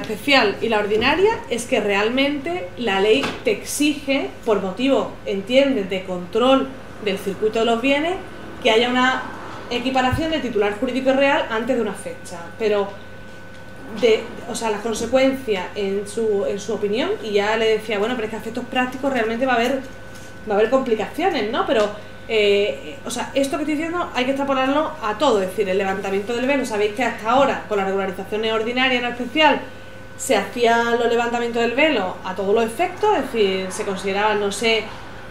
especial y la ordinaria es que realmente la ley te exige, por motivo, entiendes, de control del circuito de los bienes, que haya una equiparación de titular jurídico y real antes de una fecha. Pero, o sea, las consecuencias en su opinión, y ya le decía, bueno, pero es que a efectos prácticos realmente va a haber complicaciones, ¿no? Pero, o sea, esto que estoy diciendo hay que extrapolarlo a todo, es decir, el levantamiento del velo. Sabéis que hasta ahora, con la regularización ordinaria no especial, se hacían los levantamientos del velo a todos los efectos, es decir, se consideraba, no se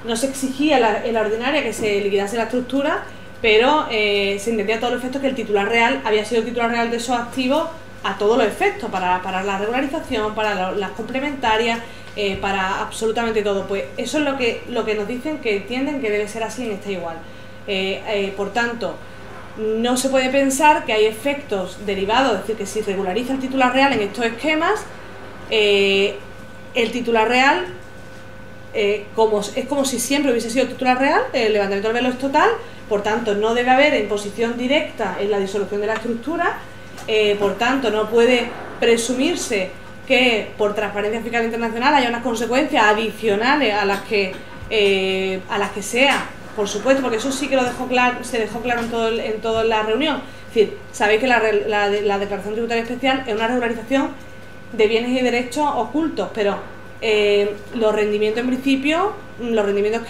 exigía en la ordinaria que se liquidase la estructura, pero se entendía a todos los efectos que el titular real había sido el titular real de esos activos a todos los efectos, para la regularización, para las complementarias, para absolutamente todo. Pues eso es lo que nos dicen, que entienden que debe ser así en esta igual. Por tanto, no se puede pensar que hay efectos derivados, es decir, que si regulariza el titular real en estos esquemas, el titular real es como si siempre hubiese sido titular real, el levantamiento del velo es total, por tanto no debe haber imposición directa en la disolución de la estructura, por tanto no puede presumirse que por transparencia fiscal internacional haya unas consecuencias adicionales a las que sea, por supuesto, porque eso sí que se dejó claro en toda la reunión. Es decir, sabéis que la declaración tributaria especial es una regularización de bienes y derechos ocultos, pero los rendimientos en principio, los rendimientos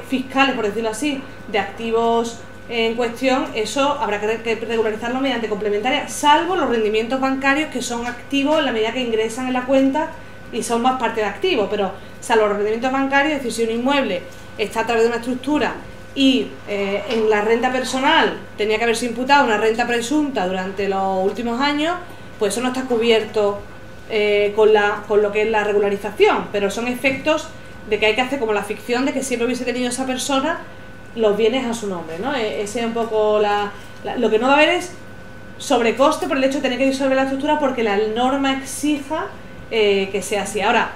fiscales, por decirlo así, de activos en cuestión, eso habrá que regularizarlo mediante complementaria, salvo los rendimientos bancarios, que son activos en la medida que ingresan en la cuenta y son más parte de activos, pero salvo los rendimientos bancarios, es decir, si un inmueble está a través de una estructura y en la renta personal tenía que haberse imputado una renta presunta durante los últimos años, pues eso no está cubierto con lo que es la regularización, pero son efectos de que hay que hacer como la ficción de que siempre hubiese tenido esa persona los bienes a su nombre, ¿no? Ese es un poco lo que no va a haber es sobrecoste por el hecho de tener que disolver la estructura porque la norma exija que sea así. Ahora,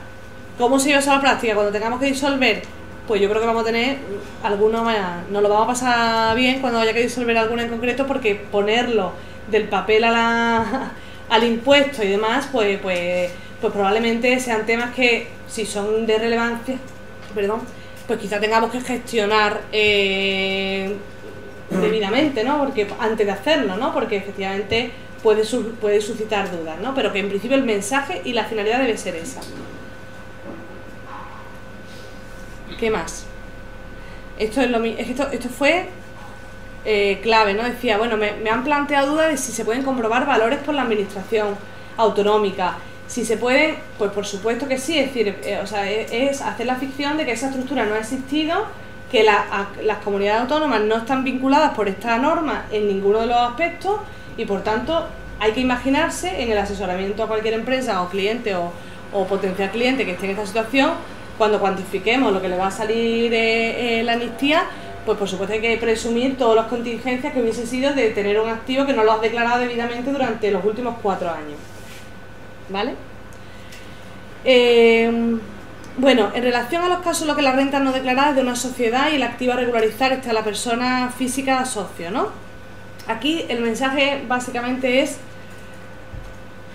¿cómo se lleva eso a la práctica? Cuando tengamos que disolver, pues yo creo que vamos a tener algunos, nos lo vamos a pasar bien cuando haya que disolver alguna en concreto, porque ponerlo del papel al impuesto y demás, pues probablemente sean temas que, si son de relevancia, pues quizá tengamos que gestionar debidamente, ¿no? Porque antes de hacerlo, ¿no? Porque efectivamente puede suscitar dudas, ¿no? Pero que en principio el mensaje y la finalidad debe ser esa. ¿Qué más? Esto fue clave, ¿no? Decía, bueno, me han planteado dudas de si se pueden comprobar valores por la administración autonómica. Si se puede, pues por supuesto que sí, es decir, es hacer la ficción de que esa estructura no ha existido, que las comunidades autónomas no están vinculadas por esta norma en ninguno de los aspectos y por tanto hay que imaginarse en el asesoramiento a cualquier empresa o cliente o potencial cliente que esté en esta situación, cuando cuantifiquemos lo que le va a salir la amnistía, pues por supuesto hay que presumir todas las contingencias que hubiese sido de tener un activo que no lo has declarado debidamente durante los últimos 4 años. ¿Vale? Bueno, en relación a los casos en los que la renta no declarada es de una sociedad y el activo a regularizar está la persona física socio, ¿no? Aquí el mensaje básicamente es: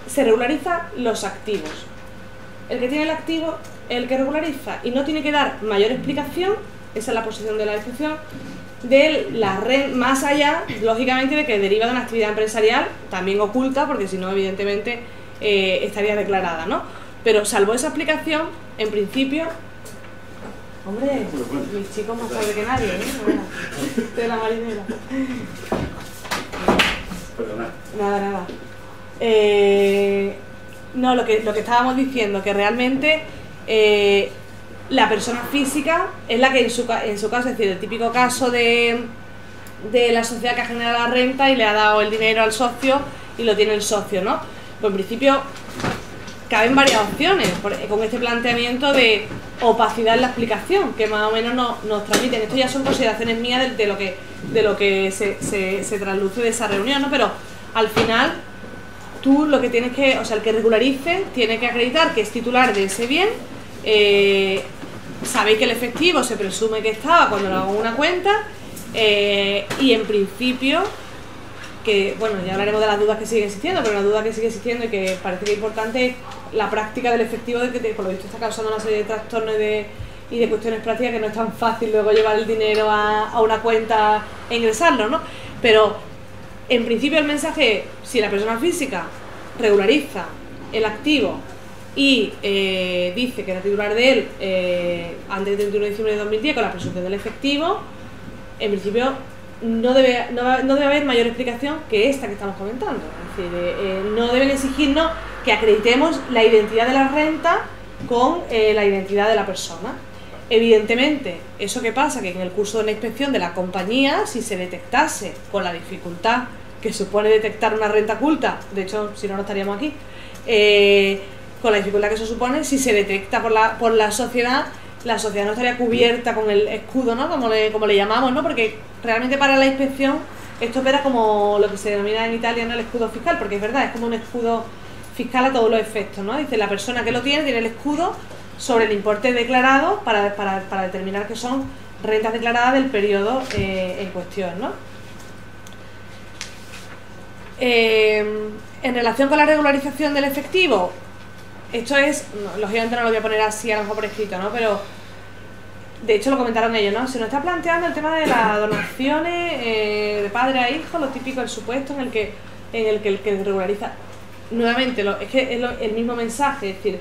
se regularizan los activos. El que tiene el activo es el que regulariza y no tiene que dar mayor explicación, esa es la posición de la discusión, de la renta, más allá, lógicamente, de que deriva de una actividad empresarial, también oculta, porque si no, evidentemente, estaría declarada, ¿no? Pero salvo esa explicación, en principio, hombre, mis chicos más tarde que nadie, ¿eh? De la marinera. Perdona. Nada. No, lo que estábamos diciendo, que realmente la persona física es la que en su caso, es decir, el típico caso de la sociedad que ha generado la renta y le ha dado el dinero al socio y lo tiene el socio, ¿no? Pues en principio caben varias opciones con este planteamiento de opacidad en la explicación que más o menos nos transmiten. Esto ya son consideraciones mías de lo que se trasluce de esa reunión, ¿no? Pero al final tú lo que tienes que, o sea, el que regularice tiene que acreditar que es titular de ese bien. Sabéis que el efectivo se presume que estaba cuando lo hago una cuenta, y en principio, que bueno, ya hablaremos de las dudas que siguen existiendo, pero una duda que sigue existiendo y que parece que es importante es la práctica del efectivo, de que por lo visto está causando una serie de trastornos y de cuestiones prácticas, que no es tan fácil luego llevar el dinero a una cuenta e ingresarlo, ¿no? Pero en principio el mensaje es, si la persona física regulariza el activo y dice que era titular de él antes del 31 de diciembre de 2010 con la presunción del efectivo, en principio no debe haber mayor explicación que esta que estamos comentando. Es decir, no deben exigirnos que acreditemos la identidad de la renta con la identidad de la persona. Evidentemente, eso que pasa, que en el curso de la inspección de la compañía, si se detectase con la dificultad que supone detectar una renta oculta, de hecho, si no, no estaríamos aquí, con la dificultad que eso supone, si se detecta por la sociedad no estaría cubierta con el escudo, ¿no? Como le llamamos, ¿no? Porque realmente para la inspección esto opera como lo que se denomina en Italia, ¿no?, el escudo fiscal, porque es verdad, es como un escudo fiscal a todos los efectos, ¿no? Dice, la persona que lo tiene el escudo sobre el importe declarado para determinar que son rentas declaradas del periodo en cuestión, ¿no? En relación con la regularización del efectivo, esto es, lógicamente no lo voy a poner así a lo mejor por escrito, ¿no? Pero de hecho lo comentaron ellos, ¿no? Se nos está planteando el tema de las donaciones de padre a hijo, lo típico, el supuesto en el que el que regulariza. Nuevamente, es que es el mismo mensaje, es decir,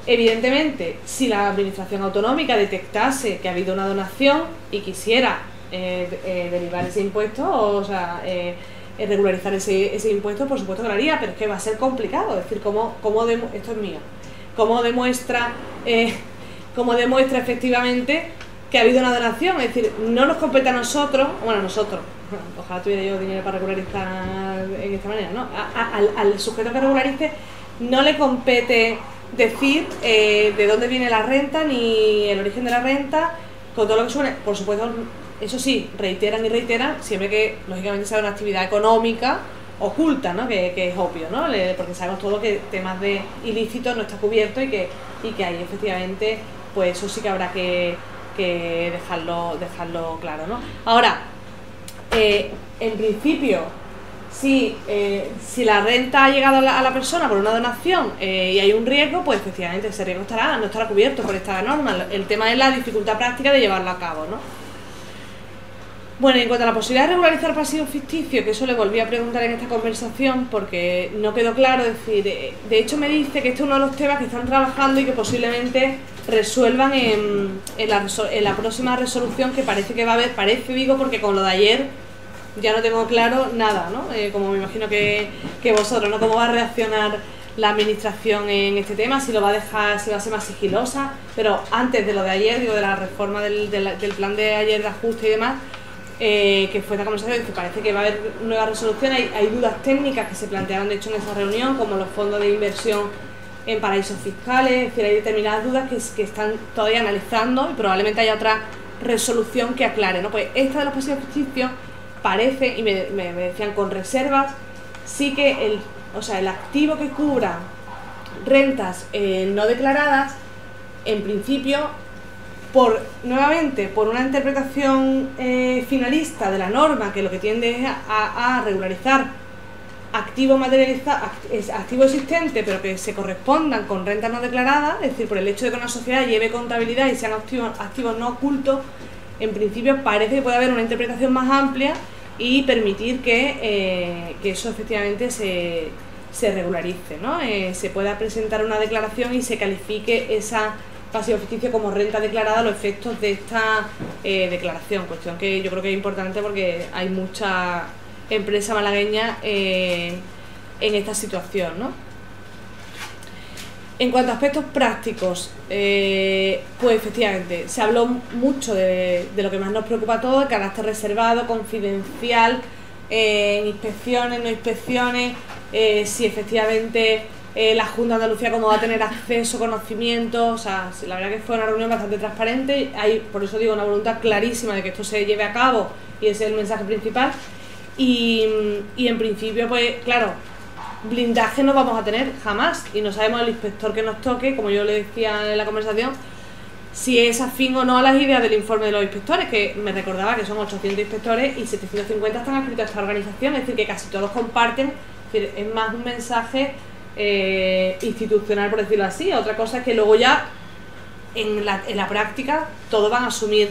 evidentemente, si la administración autonómica detectase que ha habido una donación y quisiera derivar ese impuesto, o sea, regularizar ese impuesto, por supuesto que lo haría, pero es que va a ser complicado. Es decir, esto es mío, ¿cómo demuestra efectivamente que ha habido una donación? Es decir, no nos compete a nosotros, ojalá tuviera yo dinero para regularizar en esta manera, ¿no? Al sujeto que regularice no le compete decir de dónde viene la renta ni el origen de la renta, con todo lo que supone. Por supuesto, eso sí, reiteran siempre que lógicamente sea una actividad económica oculta, ¿no? Que es obvio, ¿no? Porque sabemos todos que temas de ilícitos no está cubierto y que ahí efectivamente, pues eso sí que habrá que dejarlo claro, ¿no? Ahora, en principio, si la renta ha llegado a la persona por una donación y hay un riesgo, pues efectivamente ese riesgo no estará cubierto por esta norma. El tema es la dificultad práctica de llevarlo a cabo, ¿no? Bueno, en cuanto a la posibilidad de regularizar pasivos ficticios, que eso le volví a preguntar en esta conversación porque no quedó claro, es decir, de hecho me dice que este es uno de los temas que están trabajando y que posiblemente resuelvan en la próxima resolución que parece que va a haber, digo, porque con lo de ayer ya no tengo claro nada, ¿no? Como me imagino que vosotros, ¿no? ¿Cómo va a reaccionar la administración en este tema? Si lo va a dejar, si va a ser más sigilosa, pero antes de lo de ayer, digo, de la reforma del plan de ayer de ajuste y demás, que fue esta conversación, que parece que va a haber nueva resolución. Hay dudas técnicas que se plantearon de hecho en esa reunión, como los fondos de inversión en paraísos fiscales. Es decir, hay determinadas dudas que están todavía analizando y probablemente haya otra resolución que aclare, ¿no? Pues esta de los pasivos ficticios parece, y me decían con reservas, sí que el activo que cubra rentas no declaradas, en principio, nuevamente por una interpretación finalista de la norma, que lo que tiende es a regularizar activo existente, pero que se correspondan con rentas no declaradas, es decir, por el hecho de que una sociedad lleve contabilidad y sean activos no ocultos, en principio parece que puede haber una interpretación más amplia y permitir que eso efectivamente se regularice, ¿no? Se pueda presentar una declaración y se califique esa pasivo ficticio como renta declarada a los efectos de esta declaración, cuestión que yo creo que es importante porque hay mucha empresa malagueña en esta situación, ¿no? En cuanto a aspectos prácticos, pues efectivamente se habló mucho de lo que más nos preocupa a todos, el carácter reservado, confidencial, inspecciones, no inspecciones, si efectivamente la Junta de Andalucía cómo va a tener acceso, conocimiento. O sea, la verdad que fue una reunión bastante transparente. Hay, por eso digo, una voluntad clarísima de que esto se lleve a cabo y ese es el mensaje principal. Y en principio, pues claro, blindaje no vamos a tener jamás y no sabemos el inspector que nos toque, como yo le decía en la conversación, si es afín o no a las ideas del informe de los inspectores, que me recordaba que son 800 inspectores y 750 están adscritos a esta organización, es decir, que casi todos comparten. Es decir, es más un mensaje institucional, por decirlo así. Otra cosa es que luego ya en la práctica todos van a asumir,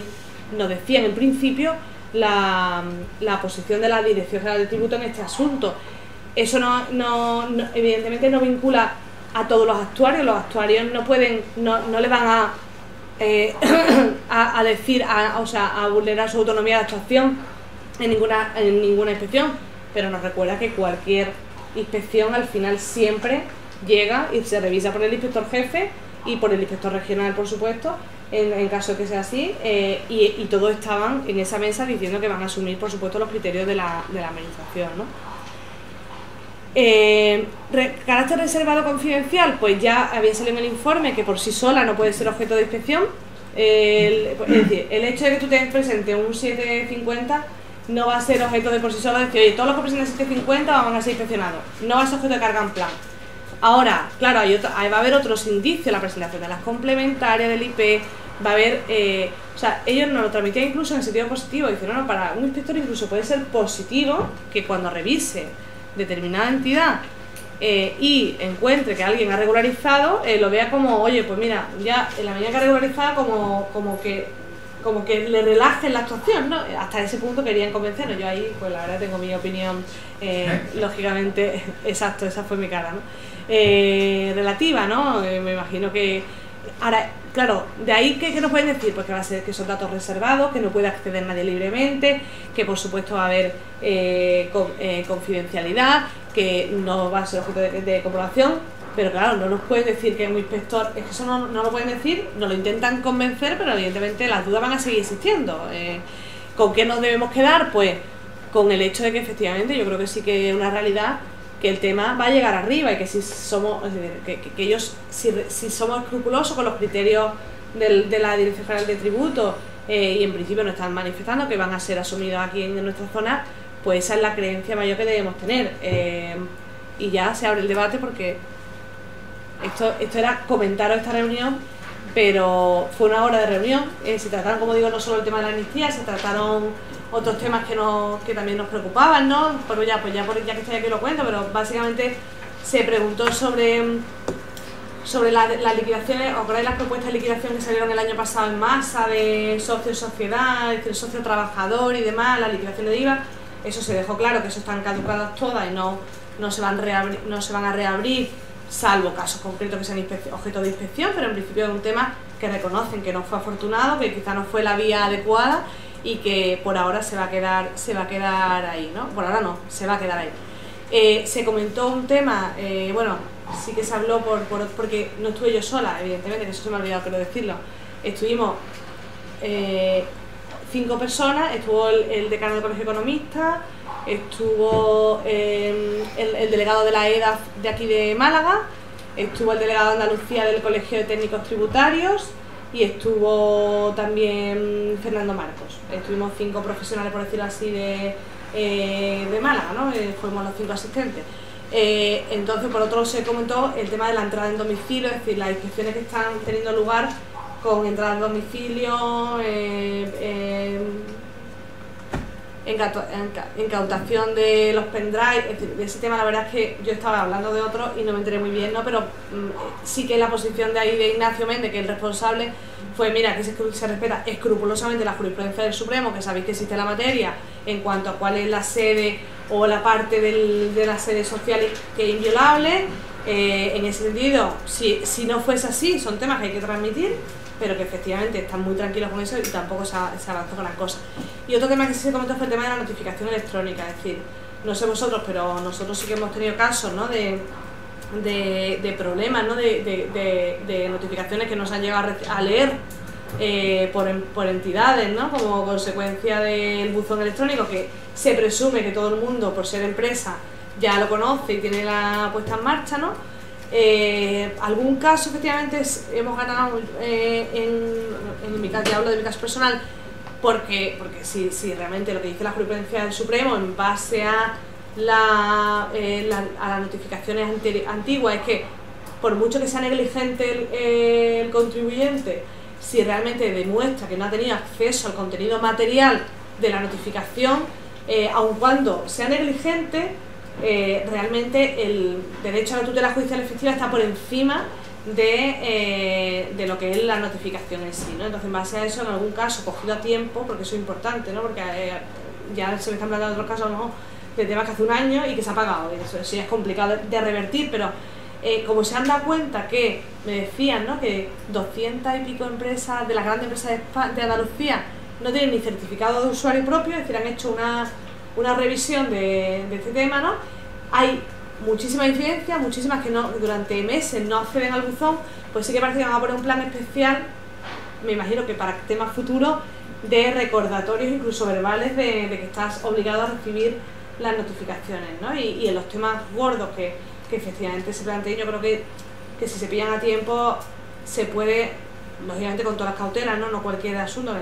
nos decían en principio, la posición de la Dirección General de Tributo en este asunto. Eso evidentemente no vincula a todos los actuarios. Los actuarios no pueden, no le van a decir, o sea, a vulnerar su autonomía de actuación en ninguna inspección, pero nos recuerda que cualquier inspección al final siempre llega y se revisa por el inspector jefe y por el inspector regional, por supuesto, en caso de que sea así, y todos estaban en esa mesa diciendo que van a asumir, por supuesto, los criterios de la administración, ¿no? Carácter reservado confidencial, pues ya había salido en el informe que por sí sola no puede ser objeto de inspección. Es decir, el hecho de que tú te presentes un 750 no va a ser objeto de por sí solo decir, oye, todos los que presenten 750 van a ser inspeccionados, no va a ser objeto de carga en plan. Ahora, claro, va a haber otros indicios, la presentación de las complementarias del IP, va a haber, o sea, ellos nos lo transmitían incluso en el sentido positivo, dicen, no, para un inspector incluso puede ser positivo que cuando revise determinada entidad y encuentre que alguien ha regularizado, lo vea como, oye, pues mira, ya en la medida que ha regularizado como que le relajen la actuación, ¿no? Hasta ese punto querían convencernos. Yo ahí, pues la verdad tengo mi opinión, lógicamente, exacto, esa fue mi cara, ¿no? Relativa, ¿no? Me imagino que... Ahora, claro, de ahí, ¿qué nos pueden decir? Pues que va a ser que son datos reservados, que no puede acceder nadie libremente, que por supuesto va a haber confidencialidad, que no va a ser objeto de comprobación, pero claro, no nos pueden decir que es un inspector, es que eso no lo pueden decir, nos lo intentan convencer, pero evidentemente las dudas van a seguir existiendo. ¿Con qué nos debemos quedar? Pues con el hecho de que efectivamente yo creo que sí que es una realidad que el tema va a llegar arriba y que si somos, que ellos, si somos escrupulosos con los criterios de la Dirección General de Tributo y en principio nos están manifestando que van a ser asumidos aquí en nuestra zona, pues esa es la creencia mayor que debemos tener. Y ya se abre el debate porque esto era comentaros esta reunión, pero fue una hora de reunión. Se trataron, como digo, no solo el tema de la amnistía, se trataron otros temas que también nos preocupaban, ¿no? Pero ya que estoy aquí lo cuento, pero básicamente se preguntó sobre las liquidaciones. ¿Os acordáis las propuestas de liquidación que salieron el año pasado en masa de socio-sociedad, es decir, socio-trabajador y demás, la liquidación de IVA? Eso se dejó claro que eso están caducadas todas y no se van a reabrir, salvo casos concretos que sean objeto de inspección, pero en principio es un tema que reconocen que no fue afortunado, que quizá no fue la vía adecuada y que por ahora se va a quedar ahí, ¿no? Por ahora no, se va a quedar ahí. Se comentó un tema, bueno, sí que se habló porque no estuve yo sola, evidentemente, que eso se me ha olvidado pero decirlo. Estuvimos 5 personas, estuvo el decano del Colegio de Economistas, estuvo el delegado de la EDAF de aquí de Málaga, estuvo el delegado de Andalucía del Colegio de Técnicos Tributarios y estuvo también Fernando Marcos. Estuvimos 5 profesionales, por decirlo así, de Málaga, ¿no? Fuimos los 5 asistentes. Entonces, por otro lado, se comentó el tema de la entrada en domicilio, es decir, las inspecciones que están teniendo lugar con entrada en domicilio, incautación de los pendrive, es decir, de ese tema la verdad es que yo estaba hablando de otro y no me enteré muy bien, ¿no? Pero sí que la posición de ahí de Ignacio Méndez, que es el responsable, fue, mira, que se respeta escrupulosamente la jurisprudencia del Supremo, que sabéis que existe la materia en cuanto a cuál es la sede o la parte de la sede social que es inviolable. En ese sentido, si no fuese así, son temas que hay que transmitir, pero que efectivamente están muy tranquilos con eso y tampoco se avanzó con las cosas. Y otro tema que se comentó fue el tema de la notificación electrónica, es decir, no sé vosotros, pero nosotros sí que hemos tenido casos, ¿no? de problemas, ¿no? de notificaciones que nos han llegado a leer por entidades, ¿no? Como consecuencia del buzón electrónico, que se presume que todo el mundo, por ser empresa, ya lo conoce y tiene la puesta en marcha, ¿no? Algún caso efectivamente hemos ganado en mi caso, hablo de mi caso personal, porque si realmente lo que dice la jurisprudencia del Supremo en base a las notificaciones antiguas es que por mucho que sea negligente el contribuyente, si realmente demuestra que no ha tenido acceso al contenido material de la notificación, aun cuando sea negligente, realmente el derecho a la tutela judicial efectiva está por encima de lo que es la notificación en sí, ¿no? Entonces, en base a eso, en algún caso, cogido a tiempo, porque eso es importante, ¿no? Porque ya se me están planteando otros casos, a lo mejor, de temas que hace un año y que se ha pagado, y eso sí es complicado de revertir, pero como se han dado cuenta que, me decían, ¿no?, que 200 y pico empresas de las grandes empresas de Andalucía no tienen ni certificado de usuario propio, es decir, han hecho una revisión de este tema, ¿no? Hay muchísimas incidencias, muchísimas que durante meses no acceden al buzón, pues sí que parece que van a poner un plan especial, me imagino que para temas futuros, de recordatorios incluso verbales de que estás obligado a recibir las notificaciones, ¿no? Y en los temas gordos que efectivamente se planteen, yo creo que si se pillan a tiempo se puede, lógicamente con todas las cautelas, no cualquier asunto.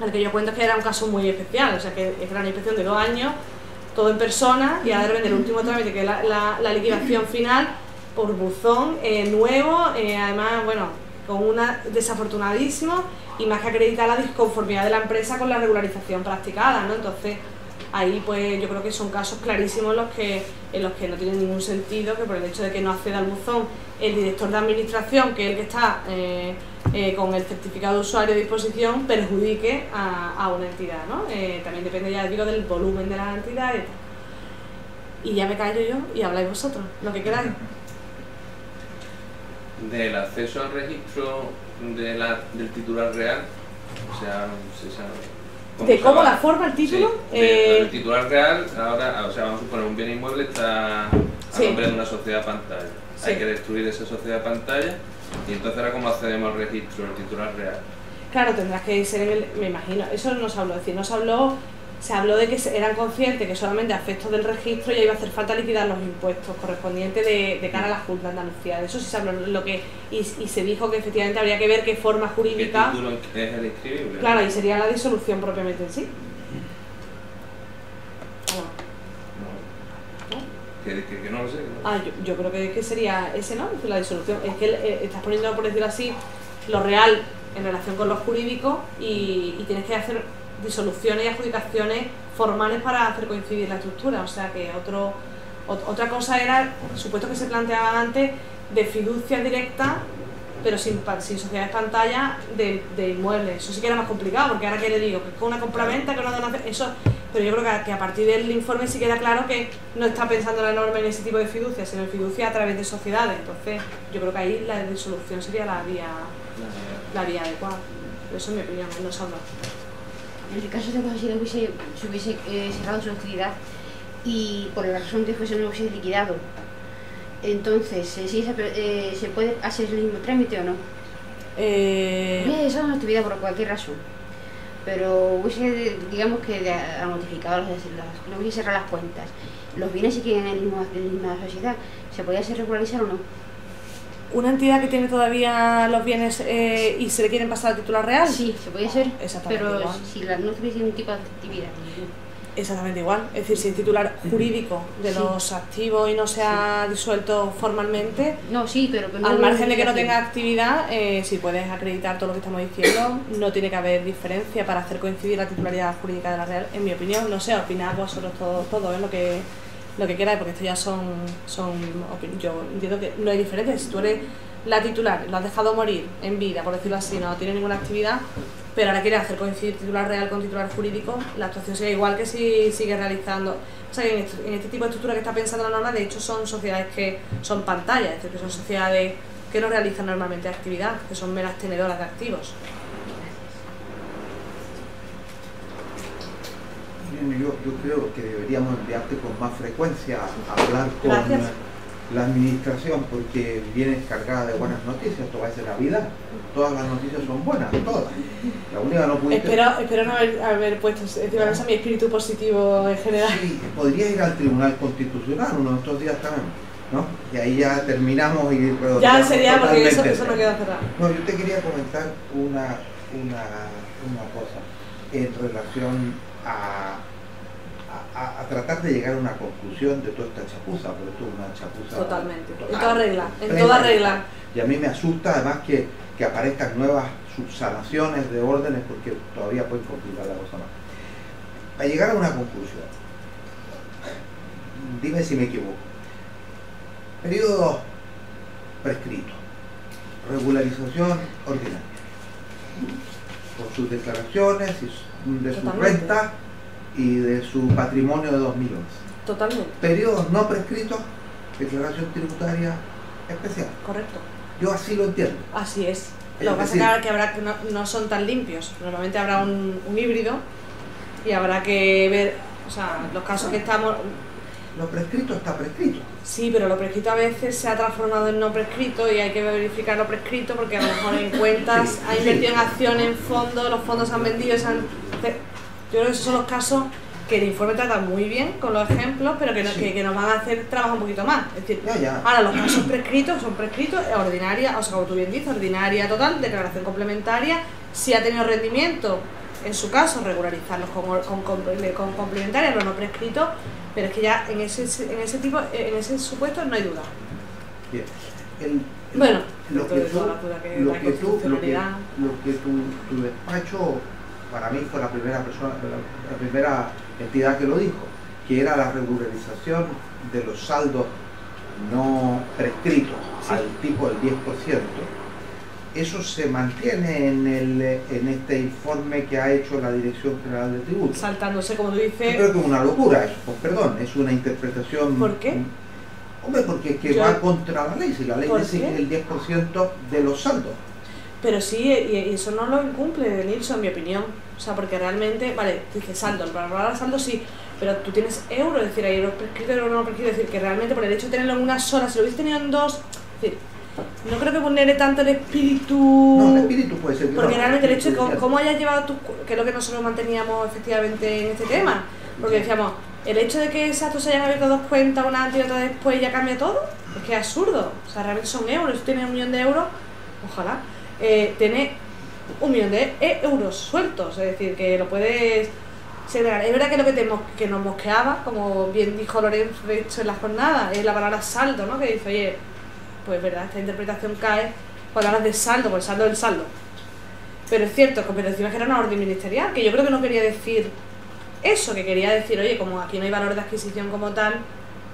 El que yo cuento es que era un caso muy especial, o sea que era una inspección de 2 años, todo en persona, y ahora de repente el último trámite, que es la liquidación final, por buzón, nuevo, además, bueno, con una desafortunadísimo, y más que acreditar la disconformidad de la empresa con la regularización practicada, ¿no? Entonces, ahí pues yo creo que son casos clarísimos en los que no tiene ningún sentido que por el hecho de que no acceda al buzón el director de administración, que es el que está con el certificado de usuario a disposición, perjudique a una entidad, ¿no? También depende, ya digo, del volumen de la entidad y tal. Y ya me callo yo y habláis vosotros, lo que queráis. Del acceso al registro del titular real, o sea, ¿de cómo la forma el título? Sí, el titular real, ahora, o sea, vamos a suponer un bien inmueble está a nombre de una sociedad pantalla. Sí. Hay que destruir esa sociedad pantalla y entonces ahora cómo accedemos al registro del titular real. Claro, tendrás que ser me imagino, eso no se habló, es decir, se habló de que eran conscientes que solamente a efectos del registro ya iba a hacer falta liquidar los impuestos correspondientes de cara a la Junta de Andalucía. De eso sí se habló, y se dijo que efectivamente habría que ver qué forma jurídica. ¿Qué título es el inscribible? Claro, y sería la disolución propiamente en sí. Que no lo sé. ¿No? Yo creo que sería ese, ¿no? La disolución. Es que estás poniendo, por decirlo así, lo real en relación con lo jurídico y tienes que hacer disoluciones y adjudicaciones formales para hacer coincidir la estructura. O sea que otra cosa era supuestos que se planteaban antes de fiducia directa, pero sin sociedades pantalla de inmuebles. Eso sí que era más complicado, porque ahora que le digo, que con una compraventa, que una donación, eso. Pero yo creo que a partir del informe sí queda claro que no está pensando la norma en ese tipo de fiducia, sino en fiducia a través de sociedades. Entonces yo creo que ahí la disolución sería la vía adecuada. Pero eso es mi opinión, no se habla. En el caso de que se hubiese cerrado su actividad y por la razón que fuese no hubiese liquidado, entonces, ¿se puede hacer el mismo trámite o no? Hubiese cesado una actividad por cualquier razón, pero hubiese, digamos que ha notificado, no hubiese cerrado las cuentas, los bienes sí que en la misma sociedad, ¿se podía hacer regularizar o no? ¿Una entidad que tiene todavía los bienes y se le quieren pasar al titular real? Sí, se podía hacer, pero igual. Si no tuviese ningún tipo de actividad. Exactamente igual, es decir, si el titular jurídico de los activos y no se ha disuelto formalmente, pero al margen de que no tenga actividad, si puedes acreditar todo lo que estamos diciendo, no tiene que haber diferencia para hacer coincidir la titularidad jurídica de la Real, en mi opinión. No sé, opinad vosotros todo lo que queráis, porque esto ya son yo entiendo que no hay diferencia. Si tú eres la titular, lo has dejado morir en vida, por decirlo así, no tiene ninguna actividad, pero ahora quieres hacer coincidir titular real con titular jurídico, la actuación sería igual que si sigues realizando. O sea, en este tipo de estructura que está pensando la norma, de hecho son sociedades que son pantallas, es decir, que son sociedades que no realizan normalmente actividad, que son meras tenedoras de activos. Yo creo que deberíamos enviarte con más frecuencia a hablar con la administración, porque vienes cargada de buenas noticias. Esto va a ser la vida, todas las noticias son buenas, todas. La única no pudiste... Espero no haber puesto encima de esa mi espíritu positivo en general. Sí, podría ir al Tribunal Constitucional uno de estos días también, ¿no? Y ahí ya terminamos y... Ya sería, porque eso no queda cerrado. No, yo te quería comentar una cosa en relación a tratar de llegar a una conclusión de toda esta chapuza, porque esto es una chapuza totalmente, total, en toda regla. Y a mí me asusta además que aparezcan nuevas subsanaciones de órdenes, porque todavía pueden complicar la cosa más. Para llegar a una conclusión, dime si me equivoco. Periodo prescrito, regularización ordinaria, por sus declaraciones de su renta y de su patrimonio de 2011. Totalmente. Periodos no prescritos, declaración tributaria especial. Correcto. Yo así lo entiendo. Así es. Lo que pasa es que habrá que no son tan limpios. Normalmente habrá un híbrido y habrá que ver, o sea, los casos que estamos... Lo prescrito está prescrito. Sí, pero lo prescrito a veces se ha transformado en no prescrito y hay que verificar lo prescrito porque a lo mejor en cuentas Sí, ha invertido en acciones, en fondos, los fondos se han vendido, yo creo que esos son los casos que el informe trata muy bien con los ejemplos, pero que nos van a hacer trabajar un poquito más. Es decir, ahora los casos prescritos son prescritos, ordinaria, o sea, como tú bien dices, ordinaria total, declaración complementaria, si ha tenido rendimiento, en su caso, regularizarlos con complementaria, pero no prescrito, pero es que ya en ese supuesto no hay duda. Bien. Bueno, lo que tu despacho, para mí fue la primera persona, la primera entidad que lo dijo, que era la regularización de los saldos no prescritos al tipo del 10%. Eso se mantiene en este informe que ha hecho la Dirección General de Tributos. Saltándose, como tú dices... Yo creo que es una locura eso, con perdón, es una interpretación... ¿Por qué? Hombre, porque es que va contra la ley, si la ley dice que es el 10% de los saldos. Pero sí, y eso no lo incumple Nilsson, en mi opinión. O sea, porque realmente, vale, dice saldo, para hablar saldo sí, pero tú tienes euros, es decir, hay euros prescritos, euros no prescritos, es decir, que realmente por el hecho de tenerlo en una sola, si lo hubiese tenido en dos, es decir, no creo que ponerle tanto el espíritu... No, el espíritu puede ser... Porque realmente el hecho de cómo hayas llevado tú, que es lo que nosotros manteníamos efectivamente en este tema, porque decíamos, el hecho de que exacto se hayan abierto dos cuentas, una antes y otra después, ya cambia todo, es que es absurdo. O sea, realmente son euros, si tienes 1 millón de euros, ojalá, tenés 1 millón de euros sueltos, es decir, que lo puedes segregar. Es verdad que lo que nos mosqueaba, como bien dijo Lorenzo de hecho en la jornada, es la palabra saldo, ¿no? Que dice, oye, pues verdad, esta interpretación cae cuando hablas de saldo, pues el saldo es el saldo. Pero es cierto, pero encima que era una orden ministerial, que yo creo que no quería decir eso, que quería decir, oye, como aquí no hay valor de adquisición como tal,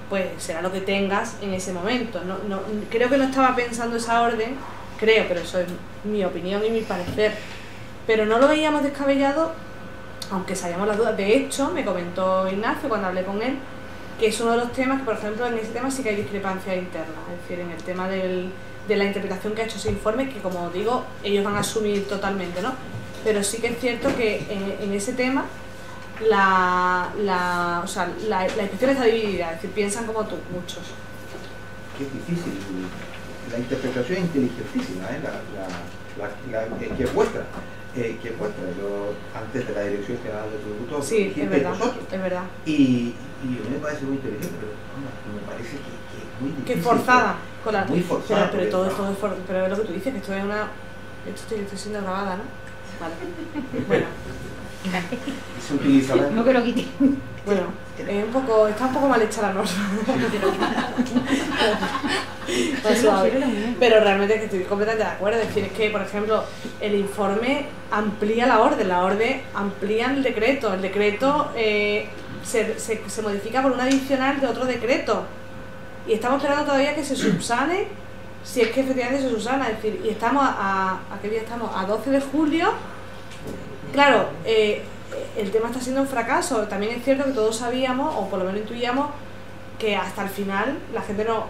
pues será lo que tengas en ese momento. No, creo que no estaba pensando esa orden, creo, pero eso es mi opinión y mi parecer. Pero no lo veíamos descabellado, aunque sabíamos las dudas. De hecho, me comentó Ignacio cuando hablé con él, que es uno de los temas que, por ejemplo, en ese tema sí que hay discrepancias internas, es decir, en el tema de la interpretación que ha hecho ese informe, que como digo, ellos van a asumir totalmente, ¿no? Pero sí que es cierto que en ese tema la inspección está dividida, es decir, piensan como tú, muchos. Que es difícil, la interpretación es inteligentísima, que es vuestra. Yo antes de la Dirección General de Tributos, sí, es verdad, vosotros. Es verdad. Y a mí me parece muy inteligente, pero me parece que es muy difícil. Que es forzada. Muy forzada. Pero todo es pero es lo que tú dices, que esto es una... Esto estoy siendo grabada, ¿no? Vale. Bueno. Se utiliza la... No que lo quite. Bueno, está un poco mal hecha la norma. Pero realmente es que estoy completamente de acuerdo. Es decir, es que, por ejemplo, el informe amplía la orden amplía el decreto se modifica por un adicional de otro decreto. Y estamos esperando todavía que se subsane, si es que efectivamente se subsana. Es decir, y estamos ¿a qué día estamos? A 12 de julio. Claro, el tema está siendo un fracaso. También es cierto que todos sabíamos, o por lo menos intuíamos, que hasta el final la gente no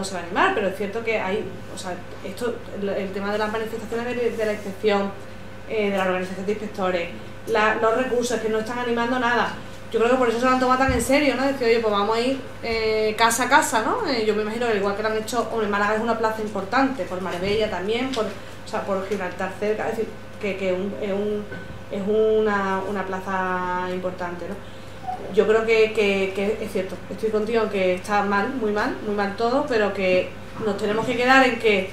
se va a animar, pero es cierto que hay, el tema de las manifestaciones de la inspección, de la organización de inspectores, los recursos que no están animando nada. Yo creo que por eso se lo han tomado tan en serio, ¿no? Decir, oye, pues vamos a ir casa a casa, ¿no? Yo me imagino que igual que lo han hecho, Málaga es una plaza importante, por Marbella también, por Gibraltar cerca, es decir, que es una plaza importante, ¿no? Yo creo que es cierto, estoy contigo en que está muy mal todo, pero que nos tenemos que quedar en que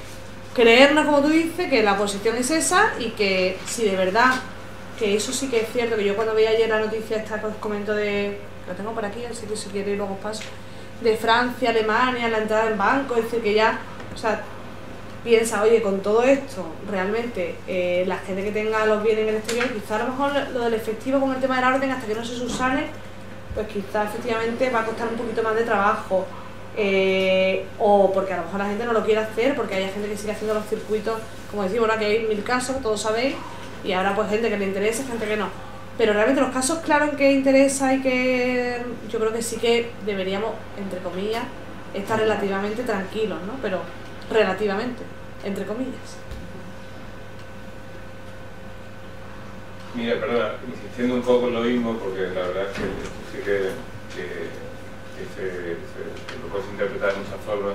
creernos, como tú dices, que la posición es esa y que si de verdad, que eso sí que es cierto, que yo cuando veía ayer la noticia esta que os comento lo tengo por aquí, así que si queréis luego os paso, de Francia, Alemania, la entrada en banco, es decir, que ya, piensa, oye, con todo esto, realmente la gente que tenga los bienes en el exterior, quizá a lo mejor lo del efectivo con el tema de la orden, hasta que no se subsane, pues quizá efectivamente va a costar un poquito más de trabajo, o porque a lo mejor la gente no lo quiere hacer, porque hay gente que sigue haciendo los circuitos, como decimos, ahora que hay 1000 casos, todos sabéis, y ahora pues gente que le interesa, gente que no. Pero realmente los casos claros en que interesa y que yo creo que sí que deberíamos, entre comillas, estar relativamente tranquilos, ¿no? Pero relativamente, entre comillas. Mira, perdona, insistiendo un poco en lo mismo, porque la verdad es que sí que se lo puedes interpretar de muchas formas.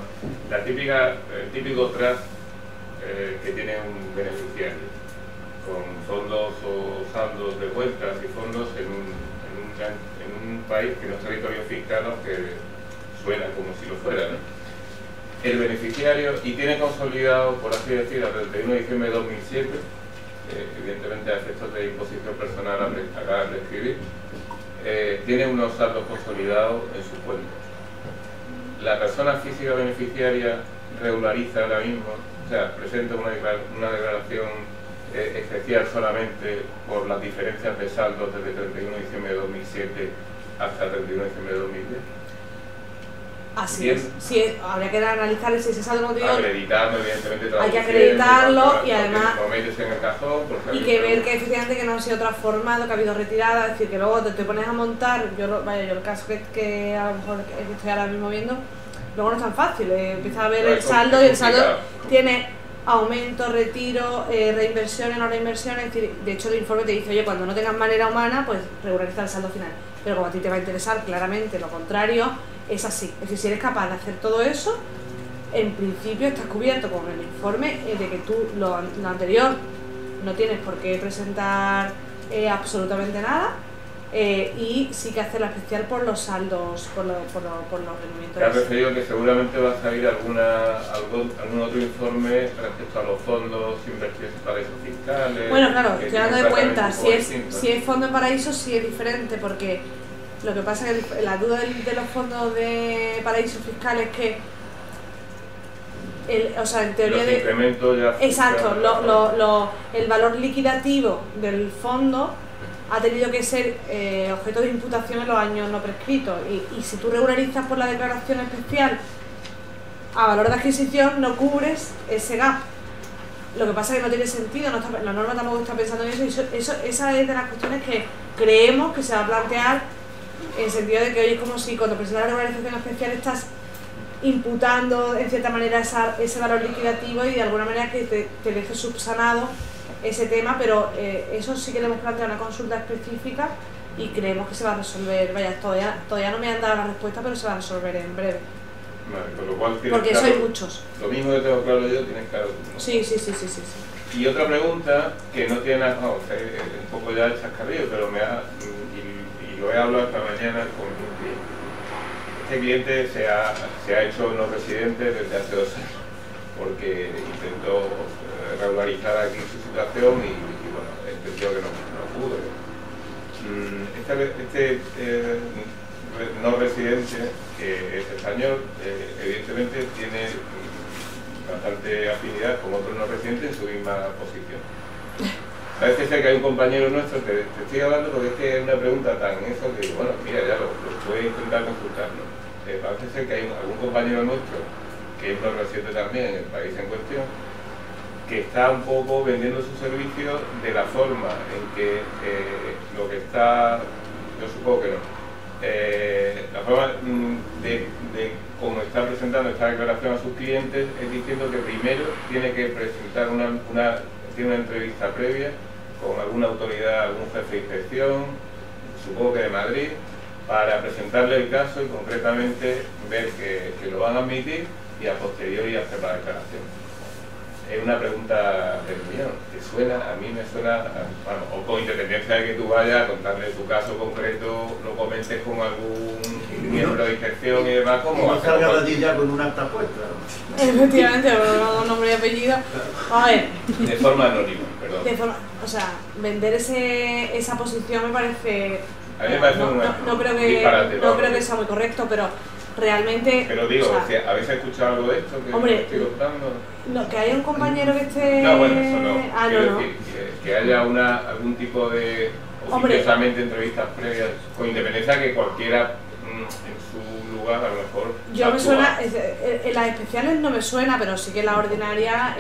El típico trust que tiene un beneficiario, con fondos o saldos de vueltas y fondos en un país que no es territorio fiscal, aunque suena como si lo fuera, ¿no? El beneficiario, y tiene consolidado, por así decirlo, desde el 31 de diciembre de 2007, evidentemente a efectos de imposición personal acaba de escribir, tiene unos saldos consolidados en sus cuentas. La persona física beneficiaria regulariza ahora mismo, o sea, presenta una declaración especial solamente por las diferencias de saldos desde el 31 de diciembre de 2007 hasta el 31 de diciembre de 2010. Así es. Sí, habría que analizar si ese saldo no acreditarlo, evidentemente. Hay que acreditarlo y además lo metes en el cajón, y que ver que efectivamente que no ha sido transformado, que ha habido retirada, es decir, que luego te pones a montar. Yo el caso que a lo mejor estoy ahora mismo viendo, luego no es tan fácil. Empieza a ver el saldo y el saldo tiene aumento, retiro, reinversiones, no reinversiones. Es decir, de hecho el informe te dice, oye, cuando no tengas manera humana, pues regulariza el saldo final. Pero como a ti te va a interesar claramente lo contrario, es así. Es decir, si eres capaz de hacer todo eso, en principio estás cubierto con el informe de que tú lo anterior no tienes por qué presentar absolutamente nada, y sí que hacer la especial por los saldos, por los rendimientos. Te has referido que seguramente va a salir algún otro informe respecto a los fondos invertidos en paraísos fiscales. Bueno, claro, estoy hablando de cuentas. Si es fondo en paraísos, sí es diferente, porque lo que pasa es que la duda de los fondos de paraísos fiscales es que, o sea, en teoría los incrementos ya. Exacto, el valor liquidativo del fondo ha tenido que ser objeto de imputación en los años no prescritos, y si tú regularizas por la declaración especial a valor de adquisición, no cubres ese gap. Lo que pasa es que no tiene sentido, la norma tampoco está pensando en eso, y esa es de las cuestiones que creemos que se va a plantear, en el sentido de que, oye, es como si cuando presentas la regularización especial estás imputando en cierta manera ese valor liquidativo, y de alguna manera que te deje subsanado ese tema, pero eso sí que le hemos planteado una consulta específica y creemos que se va a resolver. Vaya, todavía no me han dado la respuesta, pero se va a resolver en breve. Vale, con lo cual porque claro, soy muchos. Lo mismo que tengo claro yo, tienes claro tú, ¿no? Sí. Y otra pregunta que no tiene nada, un poco ya el chascarrillo, pero y lo he hablado esta mañana con un cliente. Este cliente se ha hecho no residente desde hace 2 años, porque intentó regularizar aquí su situación y bueno, entendió que no pudo. Este no residente, que es español, evidentemente tiene bastante afinidad con otros no residentes en su misma posición. Parece ser que hay un compañero nuestro que te estoy hablando porque es que es una pregunta tan eso que, bueno, mira, ya lo voy a intentar consultarlo. Parece ser que hay algún compañero nuestro que es no residente también en el país en cuestión, que está un poco vendiendo sus servicios de la forma en que lo que está, yo supongo que no, la forma de cómo está presentando esta declaración a sus clientes es diciendo que primero tiene que presentar tiene una entrevista previa con alguna autoridad, algún jefe de inspección, supongo que de Madrid, para presentarle el caso y concretamente ver que lo van a admitir y a posteriori hacer la declaración. Es una pregunta del millón, que suena, a mí me suena, bueno, o con independencia de que tú vayas a contarle tu caso concreto, lo comentes con algún miembro de inspección y demás, como... No salga la ya con un acta puesta. Efectivamente, con nombre y apellido. A ver... De forma anónima, perdón. O sea, vender esa posición me parece... A mí me parece no creo que sea muy correcto, pero realmente... Pero digo, o sea, ¿habéis escuchado algo de esto que hombre, estoy contando? No, que haya un compañero que esté... No, bueno, eso no. Ah, quiero no. decir, que haya algún tipo de oficiosamente entrevistas previas, con independencia que cualquiera en su lugar a lo mejor. Yo me suena, en las especiales no me suena, pero sí que en la ordinaria.